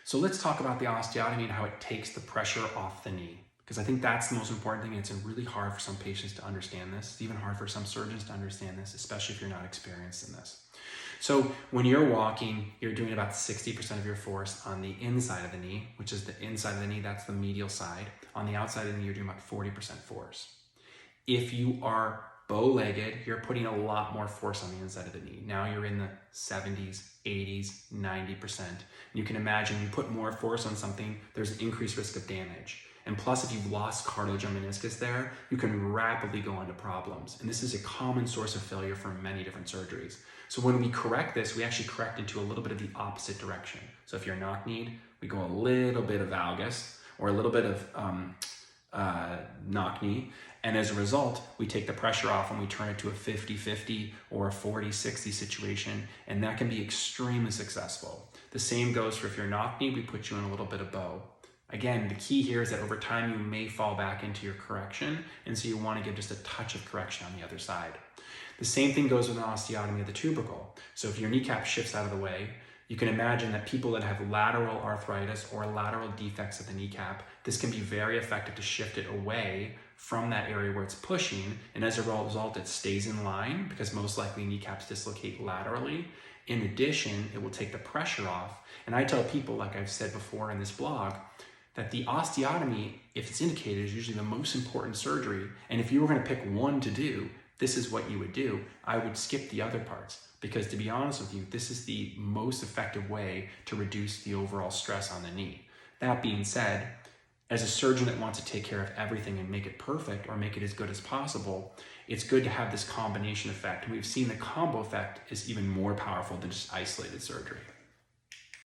So let's talk about the osteotomy and how it takes the pressure off the knee, because I think that's the most important thing. And it's really hard for some patients to understand this. It's even hard for some surgeons to understand this, especially if you're not experienced in this. So when you're walking, you're doing about 60% of your force on the inside of the knee, which is the inside of the knee, that's the medial side. On the outside of the knee, you're doing about 40% force. If you are bow-legged, you're putting a lot more force on the inside of the knee. Now you're in the 70s, 80s, 90%. And you can imagine you put more force on something, there's an increased risk of damage. And plus, if you've lost cartilage or meniscus there, you can rapidly go into problems. And this is a common source of failure for many different surgeries. So when we correct this, we actually correct into a little bit of the opposite direction. So if you're knock-kneed, we go a little bit of valgus or a little bit of knock-knee. And as a result, we take the pressure off and we turn it to a 50-50 or a 40-60 situation. And that can be extremely successful. The same goes for if you're knock-knee, we put you in a little bit of bow. Again, the key here is that over time you may fall back into your correction, and so you want to give just a touch of correction on the other side. The same thing goes with an osteotomy of the tubercle. So if your kneecap shifts out of the way, you can imagine that people that have lateral arthritis or lateral defects of the kneecap, this can be very effective to shift it away from that area where it's pushing, and as a result it stays in line because most likely kneecaps dislocate laterally. In addition, it will take the pressure off. And I tell people, like I've said before in this blog, that the osteotomy, if it's indicated, is usually the most important surgery. And if you were going to pick one to do, this is what you would do. I would skip the other parts because, to be honest with you, this is the most effective way to reduce the overall stress on the knee. That being said, as a surgeon that wants to take care of everything and make it perfect or make it as good as possible, it's good to have this combination effect. And we've seen the combo effect is even more powerful than just isolated surgery.